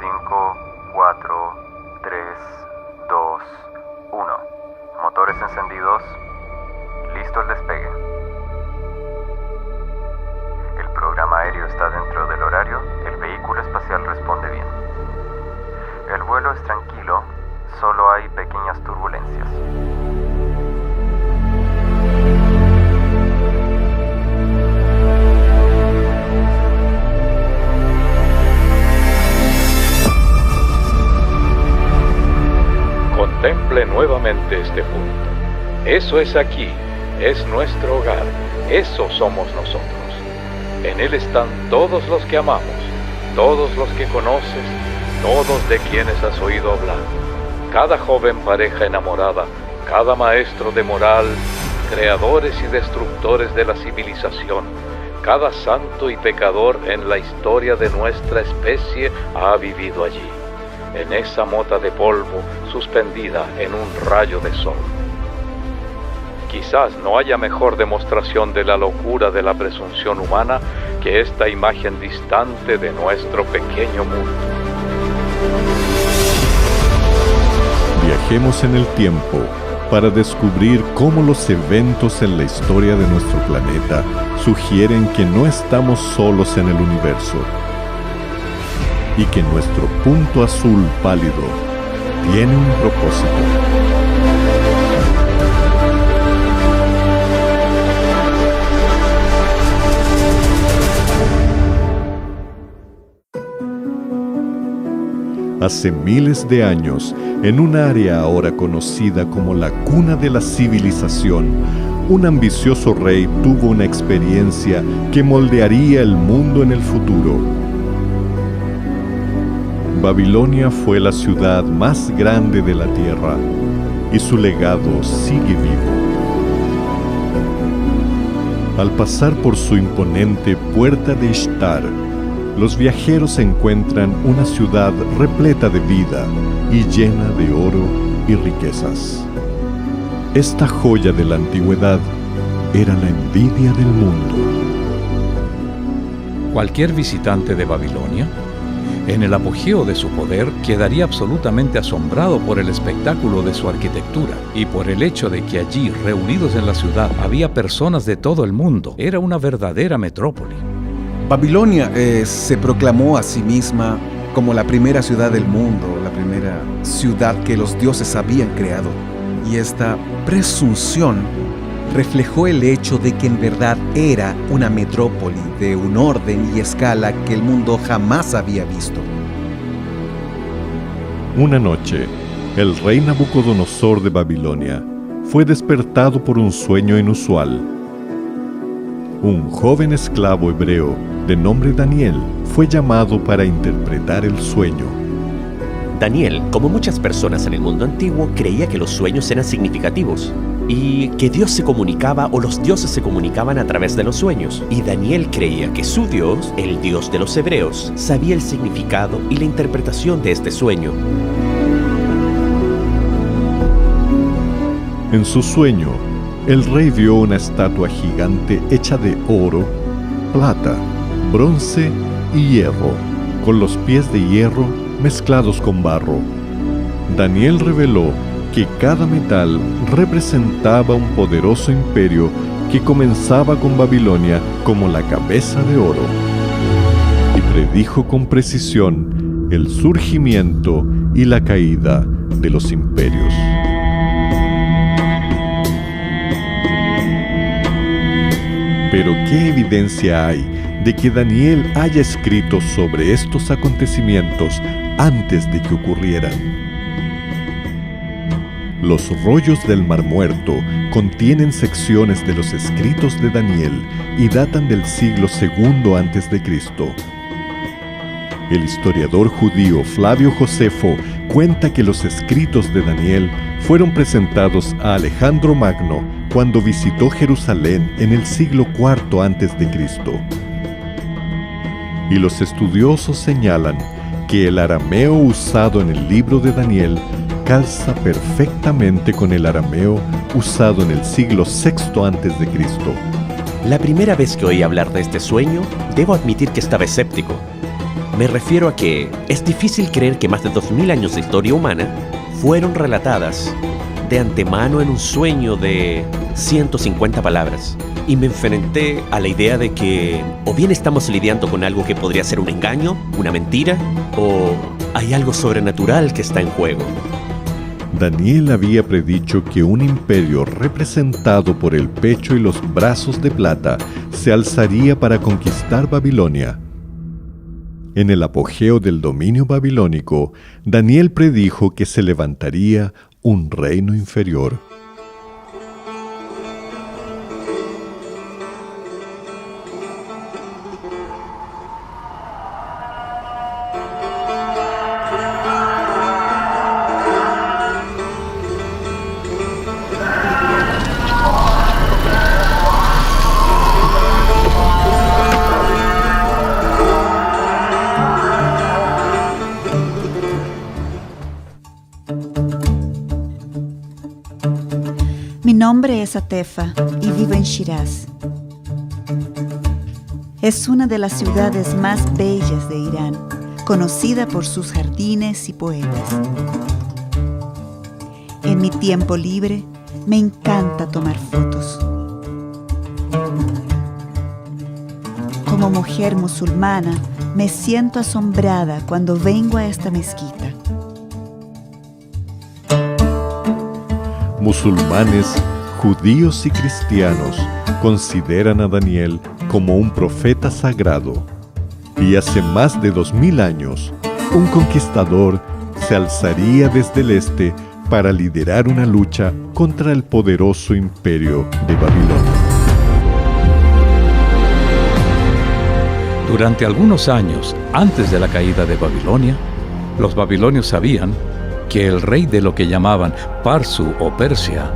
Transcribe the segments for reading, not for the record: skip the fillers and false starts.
5, 4, 3, 2, 1. Motores encendidos. Listo el despegue. El programa aéreo está dentro del horario. El vehículo espacial responde bien. El vuelo es tranquilo. Solo hay pequeñas turbulencias. Contemple nuevamente este punto. Eso es aquí, es nuestro hogar, eso somos nosotros. En él están todos los que amamos, todos los que conoces, todos de quienes has oído hablar. Cada joven pareja enamorada, cada maestro de moral, creadores y destructores de la civilización, cada santo y pecador en la historia de nuestra especie ha vivido allí, en esa mota de polvo suspendida en un rayo de sol. Quizás no haya mejor demostración de la locura de la presunción humana que esta imagen distante de nuestro pequeño mundo. Viajemos en el tiempo para descubrir cómo los eventos en la historia de nuestro planeta sugieren que no estamos solos en el universo y que nuestro punto azul pálido tiene un propósito. Hace miles de años, en un área ahora conocida como la cuna de la civilización, un ambicioso rey tuvo una experiencia que moldearía el mundo en el futuro. Babilonia fue la ciudad más grande de la tierra y su legado sigue vivo. Al pasar por su imponente Puerta de Ishtar, los viajeros encuentran una ciudad repleta de vida y llena de oro y riquezas. Esta joya de la antigüedad era la envidia del mundo. Cualquier visitante de Babilonia, en el apogeo de su poder, quedaría absolutamente asombrado por el espectáculo de su arquitectura y por el hecho de que allí, reunidos en la ciudad, había personas de todo el mundo. Era una verdadera metrópoli. Babilonia se proclamó a sí misma como la primera ciudad del mundo, la primera ciudad que los dioses habían creado. Y esta presunción reflejó el hecho de que en verdad era una metrópoli de un orden y escala que el mundo jamás había visto. Una noche, el rey Nabucodonosor de Babilonia fue despertado por un sueño inusual. Un joven esclavo hebreo de nombre Daniel fue llamado para interpretar el sueño. Daniel, como muchas personas en el mundo antiguo, creía que los sueños eran significativos y que Dios se comunicaba o los dioses se comunicaban a través de los sueños. Y Daniel creía que su Dios, el Dios de los hebreos, sabía el significado y la interpretación de este sueño. En su sueño, el rey vio una estatua gigante hecha de oro, plata, bronce y hierro, con los pies de hierro mezclados con barro. Daniel reveló que cada metal representaba un poderoso imperio que comenzaba con Babilonia como la cabeza de oro, y predijo con precisión el surgimiento y la caída de los imperios. Pero ¿qué evidencia hay de que Daniel haya escrito sobre estos acontecimientos antes de que ocurrieran? Los rollos del Mar Muerto contienen secciones de los escritos de Daniel y datan del siglo II a.C. El historiador judío Flavio Josefo cuenta que los escritos de Daniel fueron presentados a Alejandro Magno cuando visitó Jerusalén en el siglo IV a.C. Y los estudiosos señalan que el arameo usado en el libro de Daniel calza perfectamente con el arameo usado en el siglo VI a.C. La primera vez que oí hablar de este sueño, debo admitir que estaba escéptico. Me refiero a que es difícil creer que más de 2000 años de historia humana fueron relatadas de antemano en un sueño de 150 palabras. Y me enfrenté a la idea de que o bien estamos lidiando con algo que podría ser un engaño, una mentira, o hay algo sobrenatural que está en juego. Daniel había predicho que un imperio representado por el pecho y los brazos de plata se alzaría para conquistar Babilonia. En el apogeo del dominio babilónico, Daniel predijo que se levantaría un reino inferior. Mi nombre es Atefa y vivo en Shiraz. Es una de las ciudades más bellas de Irán, conocida por sus jardines y poetas. En mi tiempo libre me encanta tomar fotos. Como mujer musulmana, me siento asombrada cuando vengo a esta mezquita. Musulmanes, judíos y cristianos consideran a Daniel como un profeta sagrado. Y hace más de 2000 años, un conquistador se alzaría desde el este para liderar una lucha contra el poderoso imperio de Babilonia. Durante algunos años antes de la caída de Babilonia, los babilonios sabían que el rey de lo que llamaban Parsu o Persia,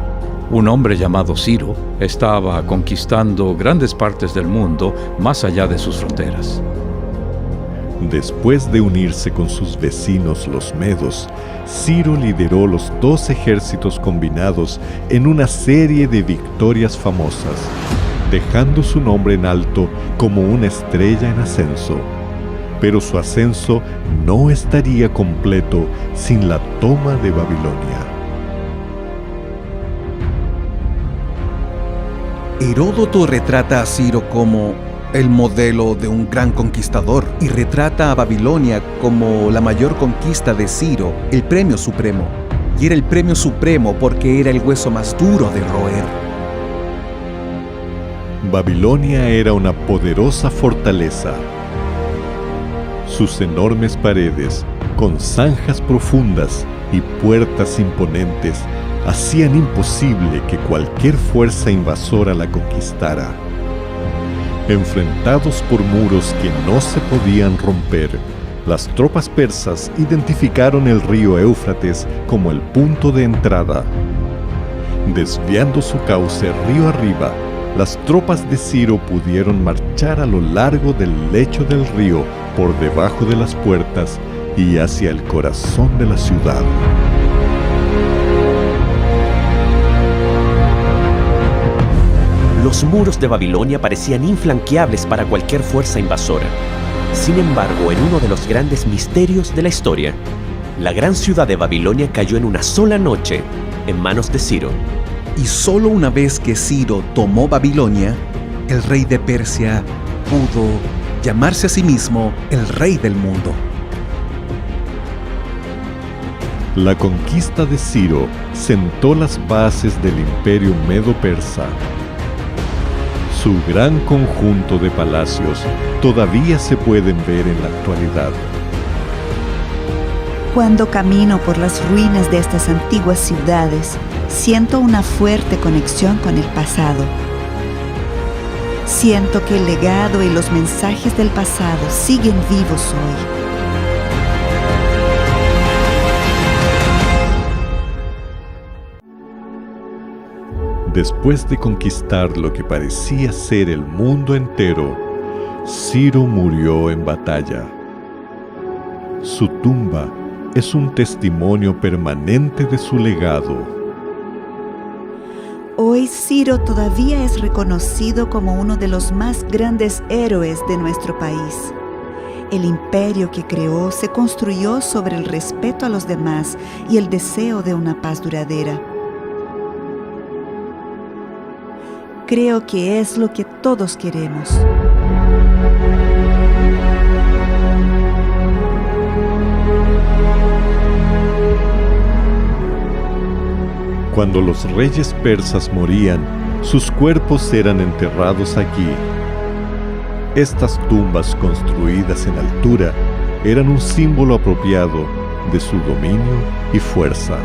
un hombre llamado Ciro, estaba conquistando grandes partes del mundo más allá de sus fronteras. Después de unirse con sus vecinos los medos, Ciro lideró los 2 ejércitos combinados en una serie de victorias famosas, dejando su nombre en alto como una estrella en ascenso. Pero su ascenso no estaría completo sin la toma de Babilonia. Heródoto retrata a Ciro como el modelo de un gran conquistador y retrata a Babilonia como la mayor conquista de Ciro, el premio supremo. Y era el premio supremo porque era el hueso más duro de roer. Babilonia era una poderosa fortaleza. Sus enormes paredes, con zanjas profundas y puertas imponentes, hacían imposible que cualquier fuerza invasora la conquistara. Enfrentados por muros que no se podían romper, las tropas persas identificaron el río Éufrates como el punto de entrada. Desviando su cauce río arriba, las tropas de Ciro pudieron marchar a lo largo del lecho del río, por debajo de las puertas y hacia el corazón de la ciudad. Los muros de Babilonia parecían infranqueables para cualquier fuerza invasora. Sin embargo, en uno de los grandes misterios de la historia, la gran ciudad de Babilonia cayó en una sola noche en manos de Ciro. Y solo una vez que Ciro tomó Babilonia, el rey de Persia pudo llamarse a sí mismo el rey del mundo. La conquista de Ciro sentó las bases del imperio medo-persa. Su gran conjunto de palacios todavía se pueden ver en la actualidad. Cuando camino por las ruinas de estas antiguas ciudades, siento una fuerte conexión con el pasado. Siento que el legado y los mensajes del pasado siguen vivos hoy. Después de conquistar lo que parecía ser el mundo entero, Ciro murió en batalla. Su tumba es un testimonio permanente de su legado. Hoy Ciro todavía es reconocido como uno de los más grandes héroes de nuestro país. El imperio que creó se construyó sobre el respeto a los demás y el deseo de una paz duradera. Creo que es lo que todos queremos. Cuando los reyes persas morían, sus cuerpos eran enterrados aquí. Estas tumbas construidas en altura eran un símbolo apropiado de su dominio y fuerza.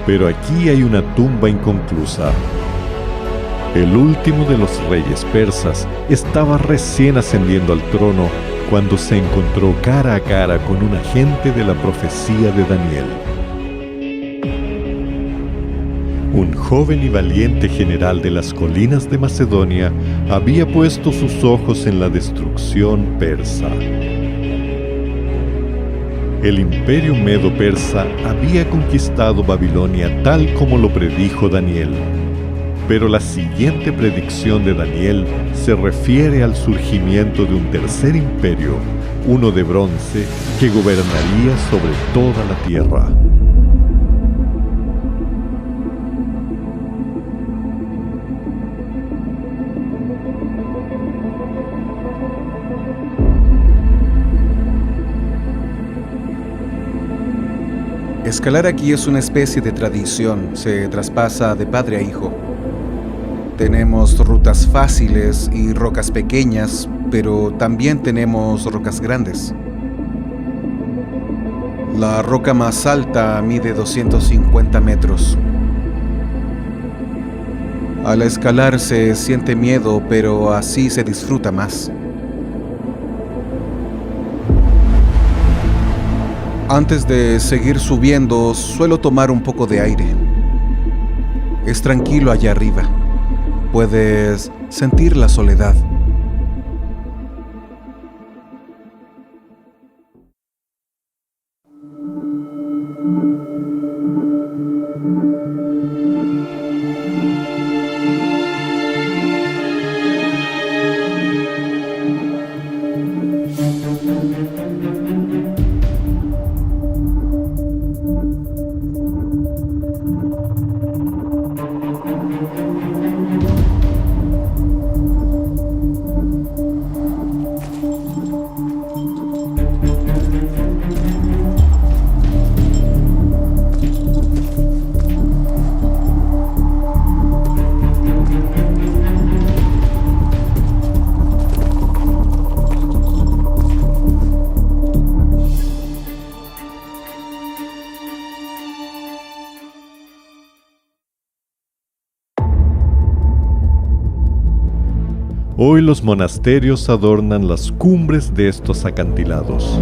Pero aquí hay una tumba inconclusa. El último de los reyes persas estaba recién ascendiendo al trono cuando se encontró cara a cara con un agente de la profecía de Daniel. Un joven y valiente general de las colinas de Macedonia había puesto sus ojos en la destrucción persa. El imperio medo-persa había conquistado Babilonia tal como lo predijo Daniel. Pero la siguiente predicción de Daniel se refiere al surgimiento de un tercer imperio, uno de bronce, que gobernaría sobre toda la tierra. Escalar aquí es una especie de tradición, se traspasa de padre a hijo. Tenemos rutas fáciles y rocas pequeñas, pero también tenemos rocas grandes. La roca más alta mide 250 metros. Al escalar se siente miedo, pero así se disfruta más. Antes de seguir subiendo, suelo tomar un poco de aire. Es tranquilo allá arriba. Puedes sentir la soledad. Hoy los monasterios adornan las cumbres de estos acantilados.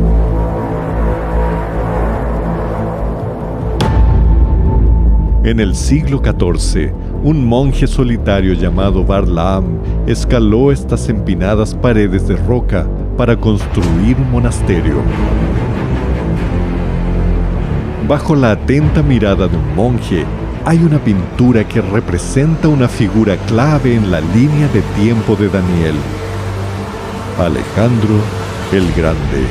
En el siglo XIV, un monje solitario llamado Barlaam escaló estas empinadas paredes de roca para construir un monasterio. Bajo la atenta mirada de un monje, hay una pintura que representa una figura clave en la línea de tiempo de Daniel: Alejandro el Grande.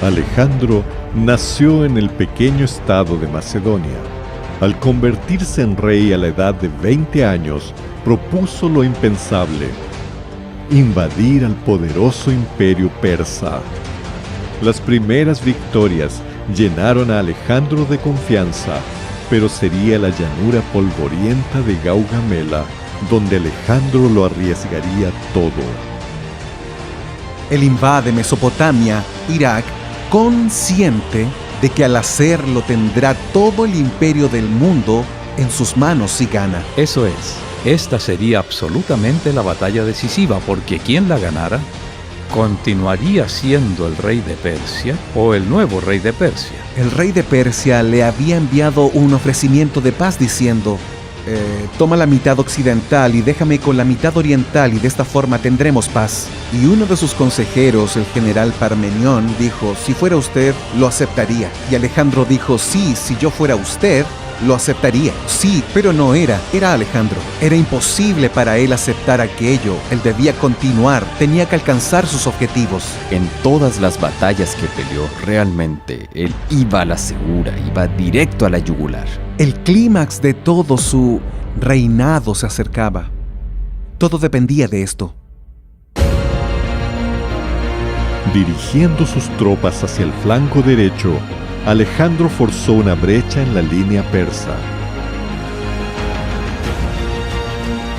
Alejandro nació en el pequeño estado de Macedonia. Al convertirse en rey a la edad de 20 años, propuso lo impensable: invadir al poderoso imperio persa. Las primeras victorias llenaron a Alejandro de confianza, pero sería la llanura polvorienta de Gaugamela donde Alejandro lo arriesgaría todo. Él invade Mesopotamia, Irak, consciente de que al hacerlo tendrá todo el imperio del mundo en sus manos si gana. Eso es, esta sería absolutamente la batalla decisiva, porque quien la ganara continuaría siendo el rey de Persia o el nuevo rey de Persia. El rey de Persia le había enviado un ofrecimiento de paz diciendo: toma la mitad occidental y déjame con la mitad oriental y de esta forma tendremos paz. Y uno de sus consejeros, el general Parmenión, dijo, si fuera usted, lo aceptaría. Y Alejandro dijo, sí, si yo fuera usted, lo aceptaría. Sí, pero no era Alejandro. Era imposible para él aceptar aquello. Él debía continuar, tenía que alcanzar sus objetivos. En todas las batallas que peleó, realmente, él iba a la segura, iba directo a la yugular. El clímax de todo su reinado se acercaba. Todo dependía de esto. Dirigiendo sus tropas hacia el flanco derecho, Alejandro forzó una brecha en la línea persa.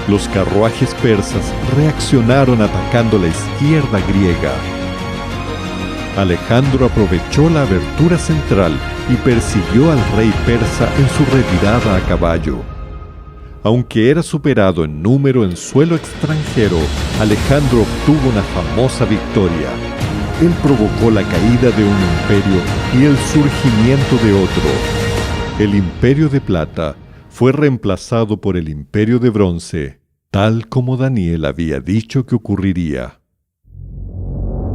Los carruajes persas reaccionaron atacando la izquierda griega. Alejandro aprovechó la abertura central y persiguió al rey persa en su retirada a caballo. Aunque era superado en número en suelo extranjero, Alejandro obtuvo una famosa victoria. Él provocó la caída de un imperio y el surgimiento de otro. El Imperio de Plata fue reemplazado por el Imperio de Bronce, tal como Daniel había dicho que ocurriría.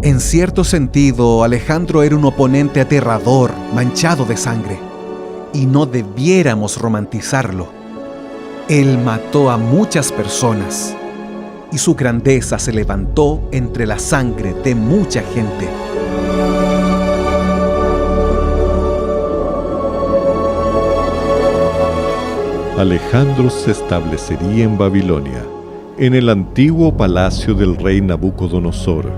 En cierto sentido, Alejandro era un oponente aterrador, manchado de sangre, y no debiéramos romantizarlo. Él mató a muchas personas, y su grandeza se levantó entre la sangre de mucha gente. Alejandro se establecería en Babilonia, en el antiguo palacio del rey Nabucodonosor.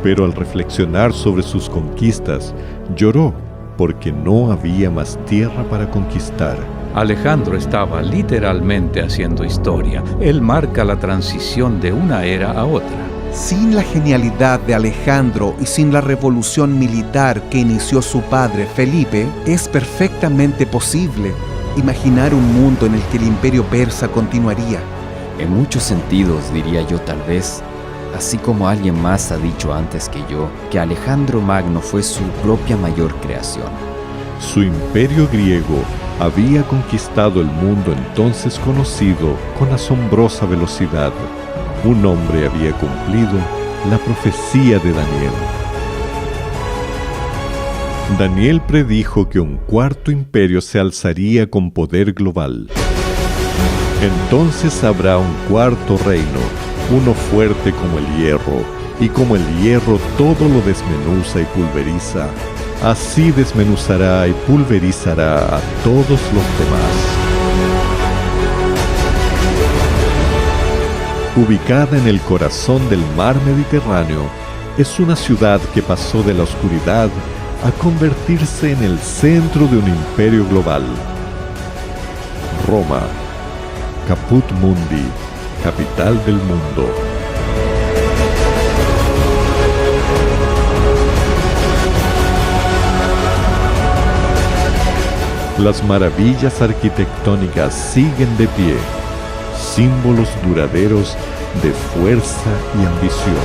Pero al reflexionar sobre sus conquistas, lloró porque no había más tierra para conquistar. Alejandro estaba literalmente haciendo historia. Él marca la transición de una era a otra. Sin la genialidad de Alejandro y sin la revolución militar que inició su padre Felipe, es perfectamente posible imaginar un mundo en el que el imperio persa continuaría. En muchos sentidos, diría yo tal vez, así como alguien más ha dicho antes que yo, que Alejandro Magno fue su propia mayor creación. Su imperio griego había conquistado el mundo entonces conocido con asombrosa velocidad. Un hombre había cumplido la profecía de Daniel. Daniel predijo que un cuarto imperio se alzaría con poder global. Entonces habrá un cuarto reino, uno fuerte como el hierro, y como el hierro todo lo desmenuza y pulveriza, así desmenuzará y pulverizará a todos los demás. Ubicada en el corazón del mar Mediterráneo, es una ciudad que pasó de la oscuridad a convertirse en el centro de un imperio global. Roma, Caput Mundi, capital del mundo. Las maravillas arquitectónicas siguen de pie, símbolos duraderos de fuerza y ambición.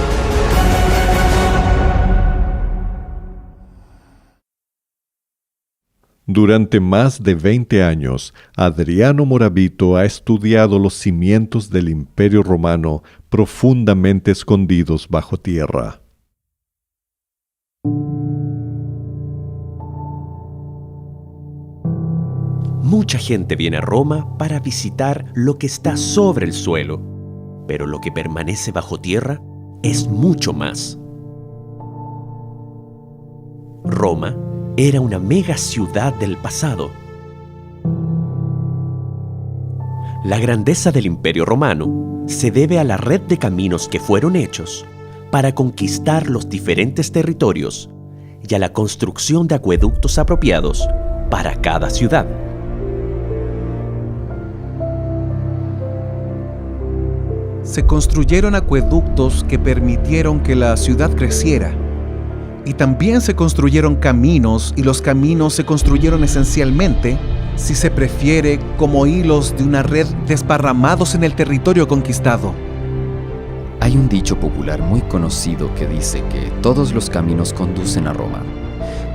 Durante más de 20 años, Adriano Moravito ha estudiado los cimientos del Imperio Romano profundamente escondidos bajo tierra. Mucha gente viene a Roma para visitar lo que está sobre el suelo, pero lo que permanece bajo tierra es mucho más. Roma era una mega ciudad del pasado. La grandeza del Imperio Romano se debe a la red de caminos que fueron hechos para conquistar los diferentes territorios y a la construcción de acueductos apropiados para cada ciudad. Se construyeron acueductos que permitieron que la ciudad creciera. Y también se construyeron caminos, y los caminos se construyeron esencialmente, si se prefiere, como hilos de una red desparramados en el territorio conquistado. Hay un dicho popular muy conocido que dice que todos los caminos conducen a Roma,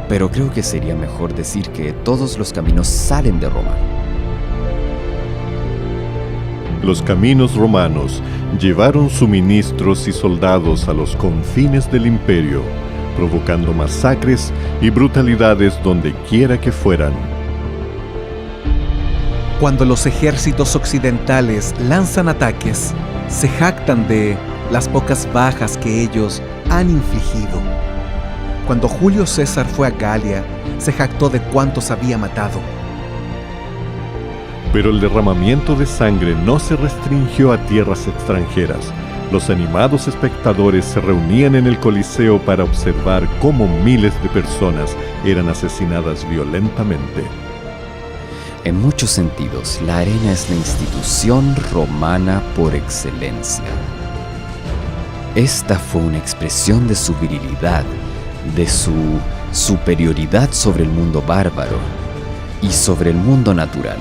pero creo que sería mejor decir que todos los caminos salen de Roma. los caminos romanos llevaron suministros y soldados a los confines del imperio, provocando masacres y brutalidades donde quiera que fueran. Cuando los ejércitos occidentales lanzan ataques, se jactan de las pocas bajas que ellos han infligido. Cuando Julio César fue a Galia, se jactó de cuántos había matado. Pero el derramamiento de sangre no se restringió a tierras extranjeras. Los animados espectadores se reunían en el Coliseo para observar cómo miles de personas eran asesinadas violentamente. En muchos sentidos, la arena es la institución romana por excelencia. Esta fue una expresión de su virilidad, de su superioridad sobre el mundo bárbaro y sobre el mundo natural.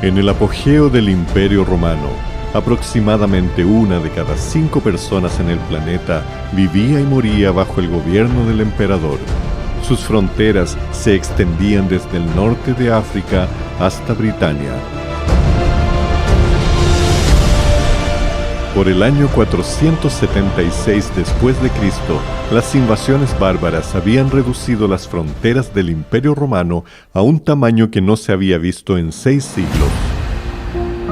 En el apogeo del Imperio Romano, aproximadamente 1 de cada 5 personas en el planeta vivía y moría bajo el gobierno del emperador. Sus fronteras se extendían desde el norte de África hasta Britania. Por el año 476 después de Cristo, las invasiones bárbaras habían reducido las fronteras del Imperio Romano a un tamaño que no se había visto en 6 siglos.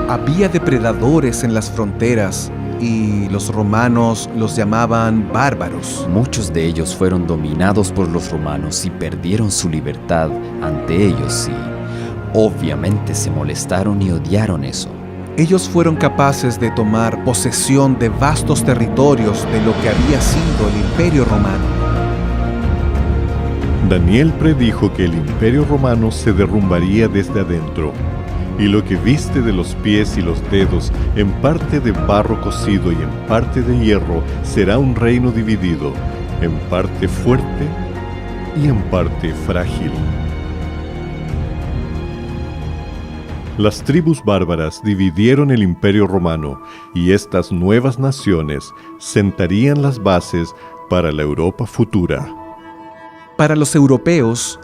Había depredadores en las fronteras y los romanos los llamaban bárbaros. Muchos de ellos fueron dominados por los romanos y perdieron su libertad ante ellos y obviamente se molestaron y odiaron eso. Ellos fueron capaces de tomar posesión de vastos territorios de lo que había sido el Imperio Romano. Daniel predijo que el Imperio Romano se derrumbaría desde adentro, y lo que viste de los pies y los dedos, en parte de barro cocido y en parte de hierro, será un reino dividido, en parte fuerte y en parte frágil. Las tribus bárbaras dividieron el Imperio Romano y estas nuevas naciones sentarían las bases para la Europa futura. Para los europeos,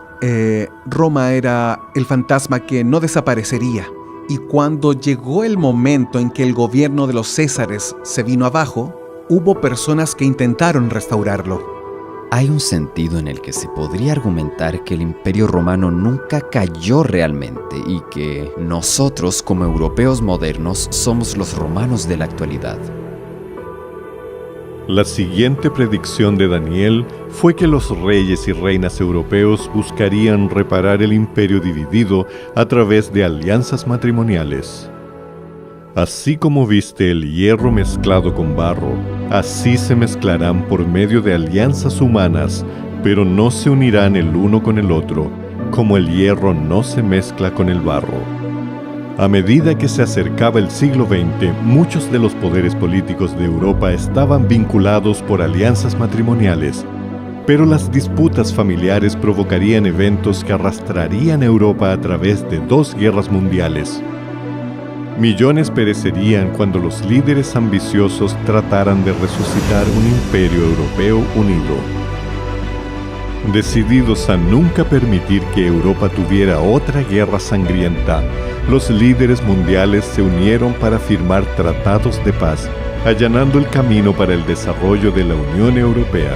Roma era el fantasma que no desaparecería. Y cuando llegó el momento en que el gobierno de los Césares se vino abajo, hubo personas que intentaron restaurarlo. Hay un sentido en el que se podría argumentar que el Imperio Romano nunca cayó realmente y que nosotros, como europeos modernos, somos los romanos de la actualidad. La siguiente predicción de Daniel fue que los reyes y reinas europeos buscarían reparar el imperio dividido a través de alianzas matrimoniales. Así como viste el hierro mezclado con barro, así se mezclarán por medio de alianzas humanas, pero no se unirán el uno con el otro, como el hierro no se mezcla con el barro. A medida que se acercaba el siglo XX, muchos de los poderes políticos de Europa estaban vinculados por alianzas matrimoniales, pero las disputas familiares provocarían eventos que arrastrarían a Europa a través de 2 guerras mundiales. Millones perecerían cuando los líderes ambiciosos trataran de resucitar un imperio europeo unido. Decididos a nunca permitir que Europa tuviera otra guerra sangrienta, los líderes mundiales se unieron para firmar tratados de paz, allanando el camino para el desarrollo de la Unión Europea.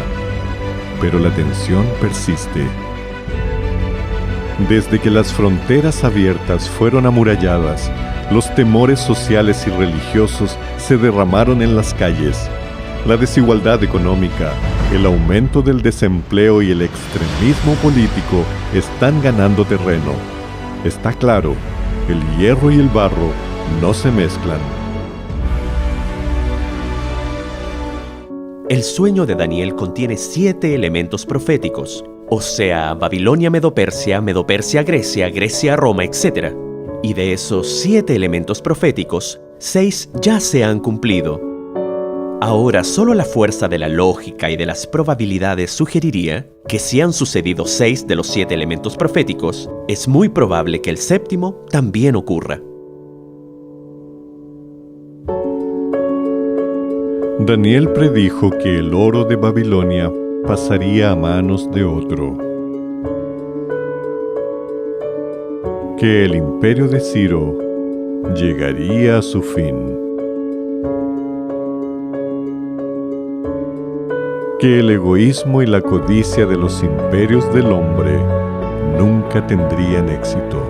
Pero la tensión persiste. Desde que las fronteras abiertas fueron amuralladas, los temores sociales y religiosos se derramaron en las calles. La desigualdad económica, el aumento del desempleo y el extremismo político están ganando terreno. Está claro, el hierro y el barro no se mezclan. El sueño de Daniel contiene 7 elementos proféticos, o sea, Babilonia, Medo-Persia, Medo-Persia, Grecia, Grecia, Roma, etc. Y de esos 7 elementos proféticos, 6 ya se han cumplido. Ahora, solo la fuerza de la lógica y de las probabilidades sugeriría que si han sucedido 6 de los 7 elementos proféticos, es muy probable que el 7º también ocurra. Daniel predijo que el oro de Babilonia pasaría a manos de otro, que el imperio de Ciro llegaría a su fin. Que el egoísmo y la codicia de los imperios del hombre nunca tendrían éxito.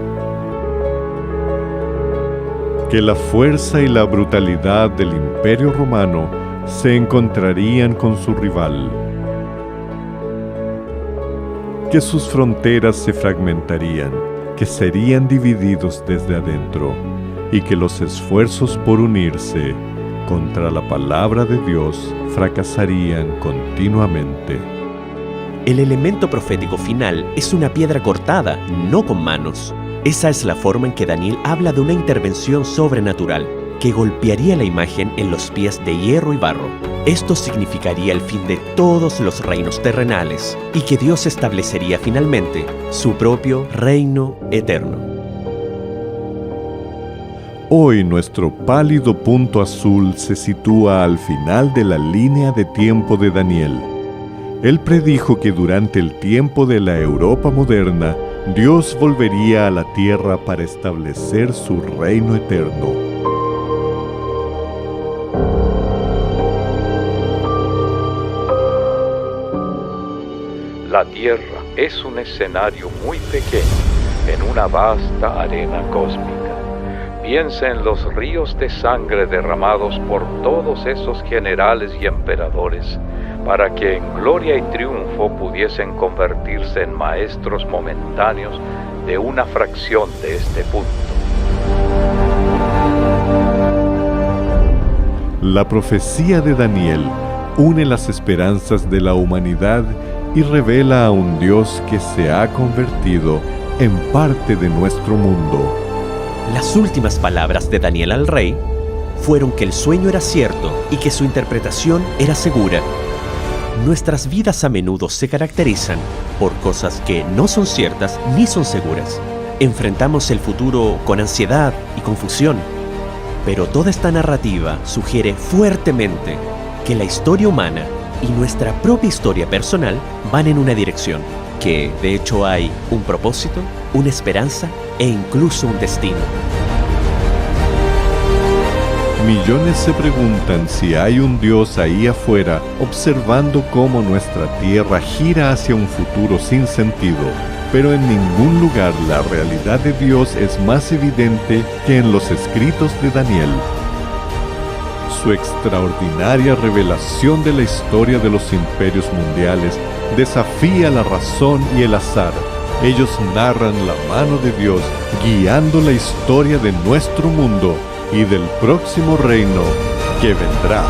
Que la fuerza y la brutalidad del Imperio Romano se encontrarían con su rival. Que sus fronteras se fragmentarían, que serían divididos desde adentro, y que los esfuerzos por unirse contra la palabra de Dios fracasarían continuamente. El elemento profético final es una piedra cortada, no con manos. Esa es la forma en que Daniel habla de una intervención sobrenatural que golpearía la imagen en los pies de hierro y barro. Esto significaría el fin de todos los reinos terrenales y que Dios establecería finalmente su propio reino eterno. Hoy nuestro pálido punto azul se sitúa al final de la línea de tiempo de Daniel. Él predijo que durante el tiempo de la Europa moderna, Dios volvería a la tierra para establecer su reino eterno. La Tierra es un escenario muy pequeño en una vasta arena cósmica. Piensa en los ríos de sangre derramados por todos esos generales y emperadores para que en gloria y triunfo pudiesen convertirse en maestros momentáneos de una fracción de este punto. La profecía de Daniel une las esperanzas de la humanidad y revela a un Dios que se ha convertido en parte de nuestro mundo. Las últimas palabras de Daniel al rey fueron que el sueño era cierto y que su interpretación era segura. Nuestras vidas a menudo se caracterizan por cosas que no son ciertas ni son seguras. Enfrentamos el futuro con ansiedad y confusión, pero toda esta narrativa sugiere fuertemente que la historia humana y nuestra propia historia personal van en una dirección, que de hecho hay un propósito, una esperanza e incluso un destino. Millones se preguntan si hay un Dios ahí afuera observando cómo nuestra tierra gira hacia un futuro sin sentido, pero en ningún lugar la realidad de Dios es más evidente que en los escritos de Daniel. Su extraordinaria revelación de la historia de los imperios mundiales desafía la razón y el azar. Ellos narran la mano de Dios guiando la historia de nuestro mundo y del próximo reino que vendrá.